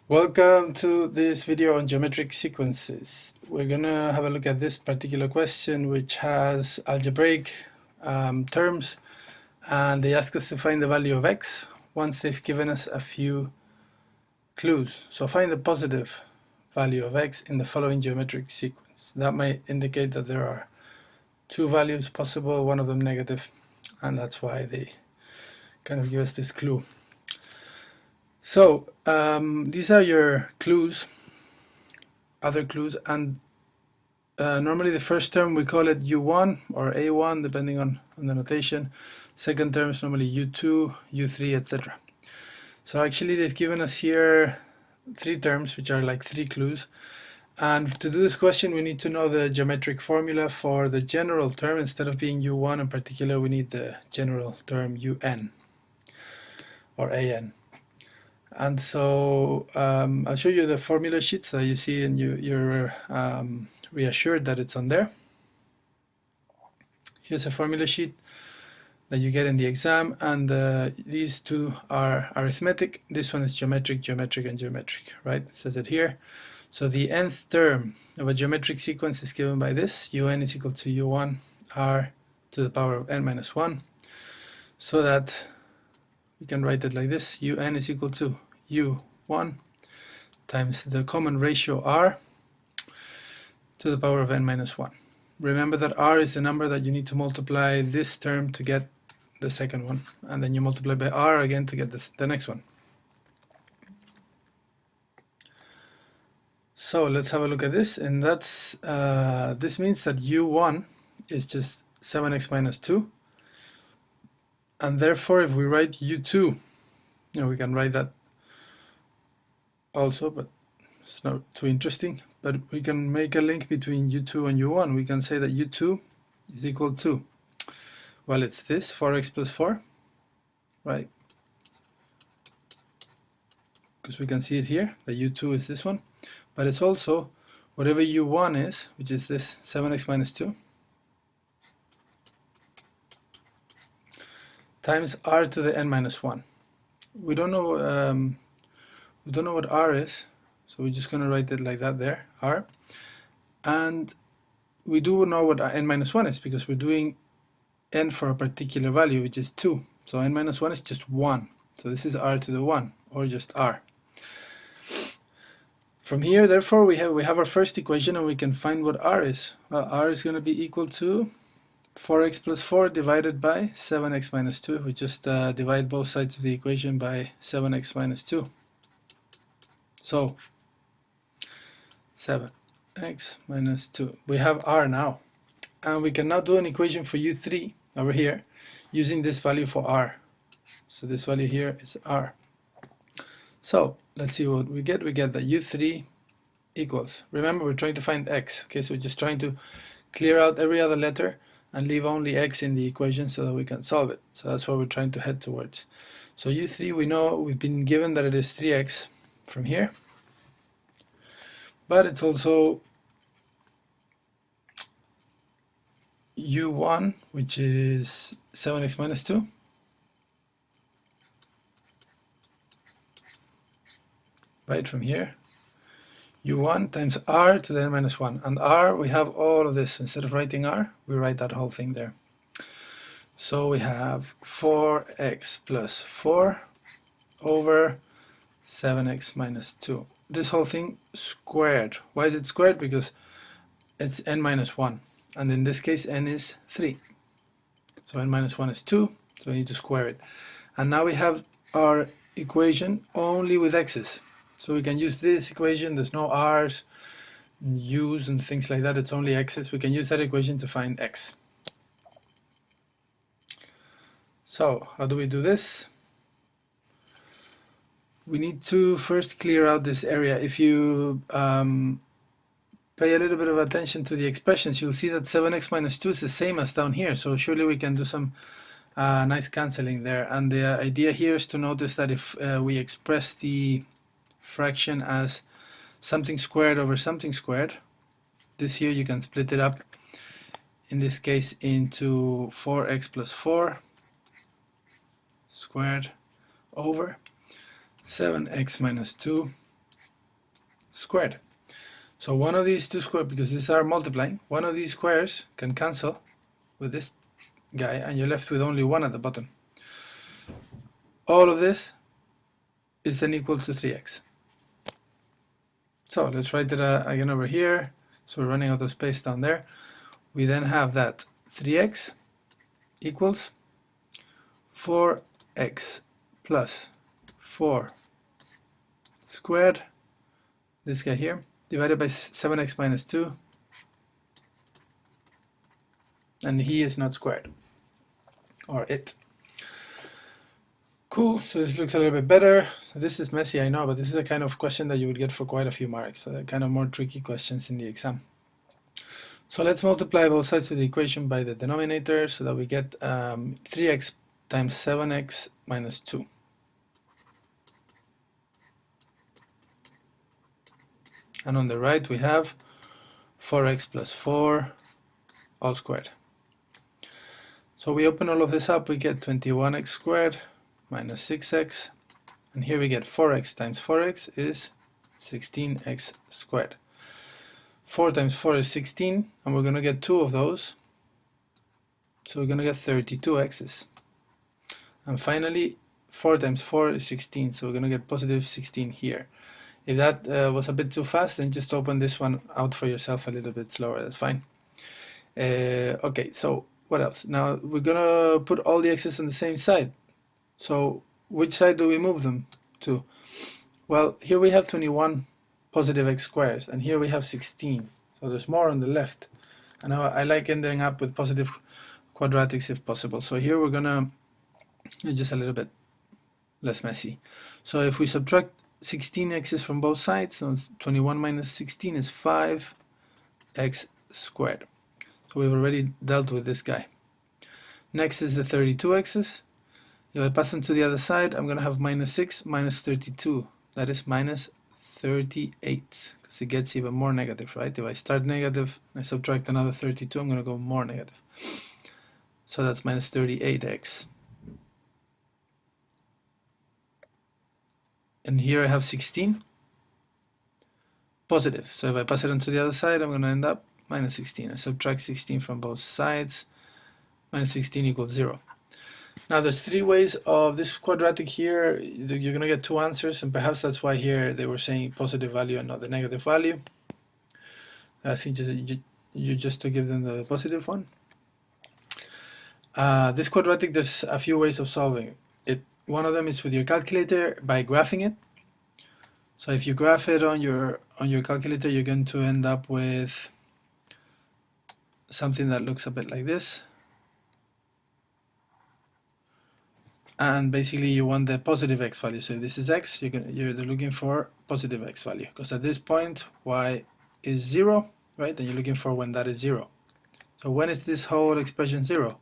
Welcome to this video on geometric sequences. We're gonna have a look at this particular question, which has algebraic terms, and they ask us to find the value of x once they've given us a few clues. So find the positive value of x in the following geometric sequence. That might indicate that there are two values possible, one of them negative, and that's why they kind of give us this clue. So these are your clues, other clues, and normally the first term we call it U1 or A1 depending on the notation. Second term is normally U2, U3, etc. So actually they've given us here three terms which are like three clues, and to do this question we need to know the geometric formula for the general term. Instead of being U1 in particular, we need the general term UN or AN. And so I'll show you the formula sheet so you see and you're reassured that it's on there. Here's a formula sheet that you get in the exam, and these two are arithmetic. This one is geometric, geometric, and geometric, right? It says it here. So the nth term of a geometric sequence is given by this. Un is equal to U1 r to the power of n minus 1, so that we can write it like this. Un is equal to U1 times the common ratio r to the power of n minus 1. Remember that r is the number that you need to multiply this term to get the second one, and then you multiply by r again to get the next one. So let's have a look at this, and that's this means that U1 is just 7x minus 2, and therefore if we write U2, we can write that also, but it's not too interesting. But we can make a link between U2 and U1. We can say that U2 is equal to, well, it's this 4x plus 4, right? Because we can see it here, that U2 is this one, but it's also whatever U1 is, which is this 7x minus 2, times r to the n minus 1. We don't know what r is, so we're just going to write it like that there, r. And we do know what n minus 1 is because we're doing n for a particular value, which is 2. So n minus 1 is just 1. So this is r to the 1, or just r. From here, therefore, we have our first equation, and we can find what r is. Well, r is going to be equal to 4x plus 4 divided by 7x minus 2. We just divide both sides of the equation by 7x minus 2. So 7x minus 2. We have r now. And we can now do an equation for U3 over here using this value for r. So this value here is r. So let's see what we get. We get that U3 equals, remember we're trying to find x, okay, so we're just trying to clear out every other letter and leave only x in the equation so that we can solve it. So that's what we're trying to head towards. So U3, we know we've been given that it is 3x from here, but it's also U1, which is 7x minus 2, right from here, U1 times r to the n minus 1, and r, we have all of this. Instead of writing r, we write that whole thing there. So we have 4x plus 4 over 7x minus 2. This whole thing squared. Why is it squared? Because it's n minus 1, and in this case n is 3. So n minus 1 is 2, so we need to square it. And now we have our equation only with x's. So we can use this equation. There's no r's, u's, and things like that. It's only x's. We can use that equation to find x. So how do we do this? We need to first clear out this area. If you pay a little bit of attention to the expressions, you'll see that 7x minus 2 is the same as down here. So surely we can do some nice cancelling there. And the idea here is to notice that if we express the fraction as something squared over something squared, this here you can split it up, in this case, into 4x plus 4 squared over 7x minus 2 squared. So one of these two squares, because these are multiplying, one of these squares can cancel with this guy, and you're left with only one at the bottom. All of this is then equal to 3x. So let's write it again over here. So we're running out of space down there. We then have that 3x equals 4x plus 4 squared, this guy here, divided by 7x minus 2, and he is not squared, or it. Cool, so this looks a little bit better. So this is messy, I know, but this is a kind of question that you would get for quite a few marks, so they're kind of more tricky questions in the exam. So let's multiply both sides of the equation by the denominator so that we get 3x times 7x minus 2. And on the right we have 4x plus 4 all squared. So we open all of this up, we get 21x squared minus 6x, and here we get 4x times 4x is 16x squared. 4 times 4 is 16, and we're going to get 2 of those, so we're going to get 32x's. And finally 4 times 4 is 16, so we're going to get positive 16 here. If that was a bit too fast, then just open this one out for yourself a little bit slower, that's fine. Okay, so what else? Now we're gonna put all the x's on the same side. So which side do we move them to? Well, here we have 21 positive x squares, and here we have 16. So there's more on the left. And I like ending up with positive quadratics if possible. So here we're gonna just a little bit less messy. So if we subtract 16 x's from both sides, so 21 minus 16 is 5x squared. So we've already dealt with this guy. Next is the 32 x's. If I pass them to the other side, I'm going to have minus 6 minus 32. That is minus 38, because it gets even more negative, right? If I start negative, I subtract another 32, I'm going to go more negative. So that's minus 38x. And here I have 16 positive. So if I pass it on to the other side, I'm going to end up minus 16. I subtract 16 from both sides. Minus 16 equals 0. Now there's 3 ways of this quadratic here. You're going to get 2 answers, and perhaps that's why here they were saying positive value and not the negative value. I think you just to give them the positive one. This quadratic, there's a few ways of solving it. One of them is with your calculator by graphing it. So if you graph it on your calculator, you're going to end up with something that looks a bit like this. And basically you want the positive x value. So if this is x, you're looking for positive x value, because at this point y is 0, right? And you're looking for when that is 0. So when is this whole expression 0?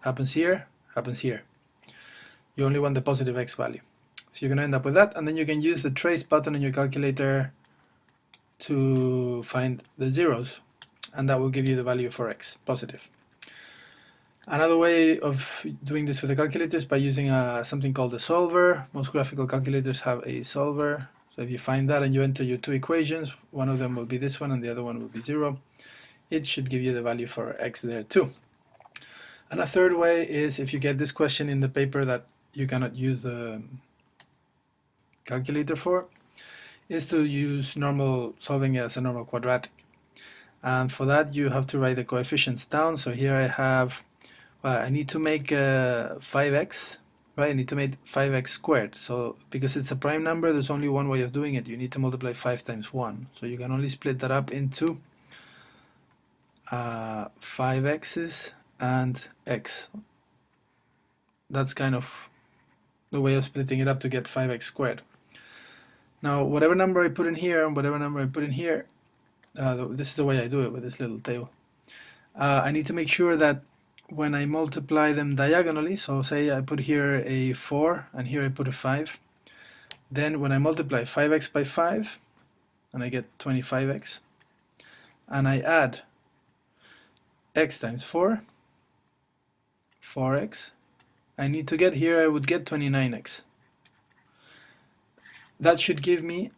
Happens here, happens here. You only want the positive x value. So you're going to end up with that, and then you can use the trace button on your calculator to find the zeros, and that will give you the value for x, positive. Another way of doing this with a calculator is by using something called a solver. Most graphical calculators have a solver. So if you find that and you enter your 2 equations, one of them will be this one and the other one will be 0. It should give you the value for x there too. And a third way is if you get this question in the paper that you cannot use the calculator for, is to use normal solving as a normal quadratic. And for that you have to write the coefficients down. So here I have, I need to make 5x, right? I need to make 5x squared. So because it's a prime number, there's only one way of doing it. You need to multiply 5 times 1. So you can only split that up into 5x's and x. That's kind of the way of splitting it up to get 5x squared. Now whatever number I put in here and whatever number I put in here, this is the way I do it with this little table. I need to make sure that when I multiply them diagonally, so say I put here a 4 and here I put a 5, then when I multiply 5x by 5, and I get 25x, and I add x times 4, 4x, I need to get here, I would get 29x. That should give me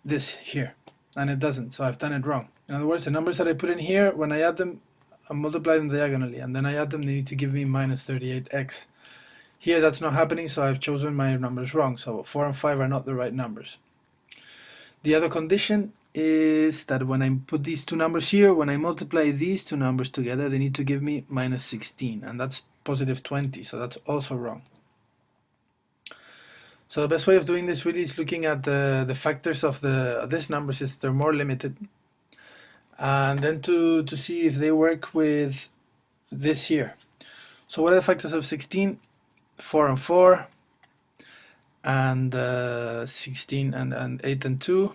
this here, and it doesn't, so I've done it wrong. In other words, the numbers that I put in here, when I add them, I multiply them diagonally, and then I add them, they need to give me minus 38x. Here that's not happening, so I've chosen my numbers wrong, so 4 and 5 are not the right numbers. The other condition is that when I put these two numbers here, when I multiply these two numbers together, they need to give me minus 16, and that's positive 20, so that's also wrong. So the best way of doing this really is looking at the factors of these numbers, since they're more limited, and then to see if they work with this here. So what are the factors of 16? 4 and 4, and 16 and 8 and 2,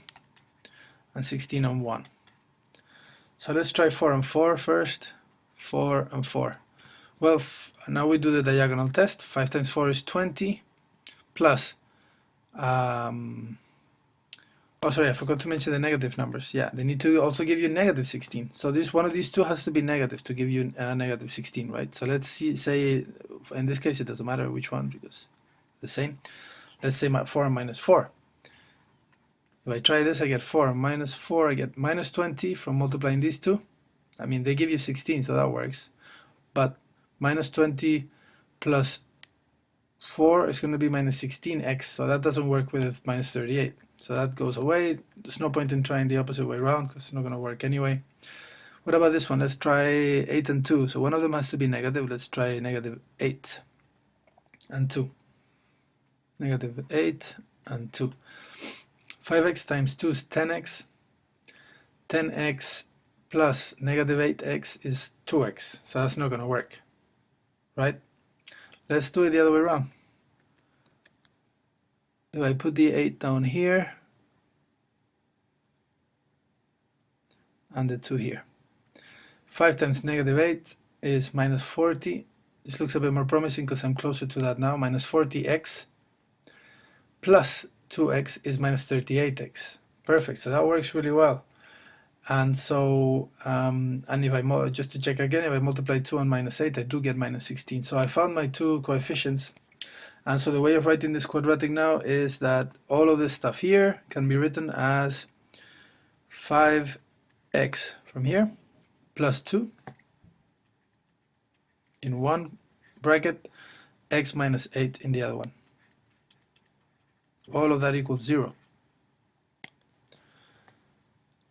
and 16 and 1. So let's try 4 and 4 first. 4 and 4. Well, now we do the diagonal test. 5 times 4 is 20, plus oh sorry, I forgot to mention the negative numbers. Yeah, they need to also give you negative 16. So this one of these two has to be negative to give you negative 16, right? So let's say in this case it doesn't matter which one, because the same. Let's say 4 and minus 4. If I try this, I get 4 and minus 4, I get minus 20 from multiplying these two. I mean, they give you 16, so that works. But minus 20 plus 4 is going to be minus 16x, so that doesn't work with minus 38. So that goes away. There's no point in trying the opposite way around, because it's not going to work anyway. What about this one? Let's try 8 and 2. So one of them has to be negative. Let's try negative 8 and 2. Negative 8 and 2. 5x times 2 is 10x. 10x plus negative 8x is 2x. So that's not going to work, right? Let's do it the other way around. If I put the 8 down here and the 2 here. 5 times negative 8 is minus 40. This looks a bit more promising because I'm closer to that now. Minus 40x plus 2x is minus 38x. Perfect, so that works really well. And so, and if I, just to check again, if I multiply 2 and minus 8, I do get minus 16. So I found my two coefficients. And so the way of writing this quadratic now is that all of this stuff here can be written as 5x from here plus 2 in one bracket, x minus 8 in the other one. All of that equals 0.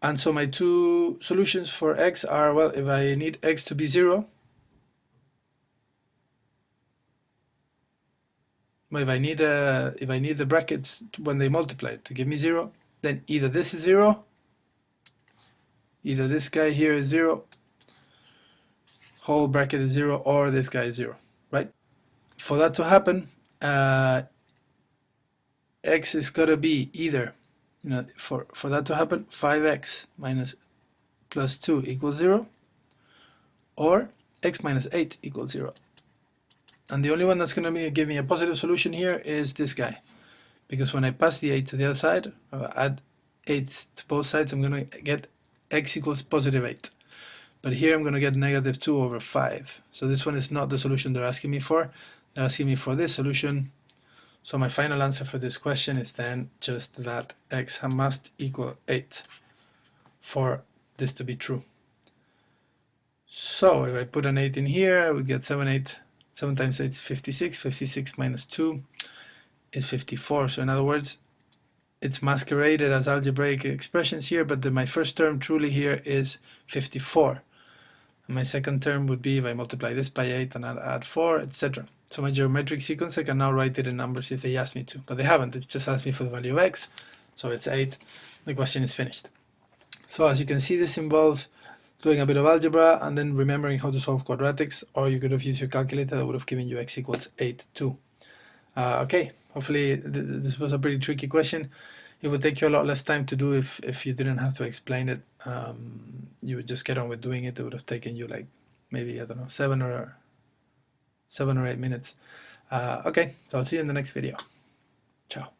And so my two solutions for x are, well, if I need x to be 0, if I need the brackets when they multiply to give me 0, then either this is 0, either this guy here is 0, whole bracket is 0, or this guy is 0, right? For that to happen, x is got to be either, for that to happen, 5x minus plus 2 equals 0, or x minus 8 equals 0. And the only one that's going to give me a positive solution here is this guy. Because when I pass the 8 to the other side, add 8 to both sides, I'm going to get x equals positive 8. But here I'm going to get negative 2 over 5. So this one is not the solution they're asking me for. They're asking me for this solution. So my final answer for this question is then just that x must equal 8 for this to be true. So if I put an 8 in here, I would get 7 times 8 is 56. 56 minus 2 is 54. So in other words, it's masqueraded as algebraic expressions here, but my first term truly here is 54. And my second term would be if I multiply this by 8 and add 4, etc. So my geometric sequence, I can now write it in numbers if they ask me to, but they haven't. They just asked me for the value of x, so it's 8. The question is finished. So as you can see, this involves doing a bit of algebra and then remembering how to solve quadratics, or you could have used your calculator that would have given you x equals 8 too. Okay, hopefully this was a pretty tricky question. It would take you a lot less time to do if you didn't have to explain it. You would just get on with doing it. It would have taken you like maybe, I don't know, 7 or 8 minutes. Okay, so I'll see you in the next video. Ciao.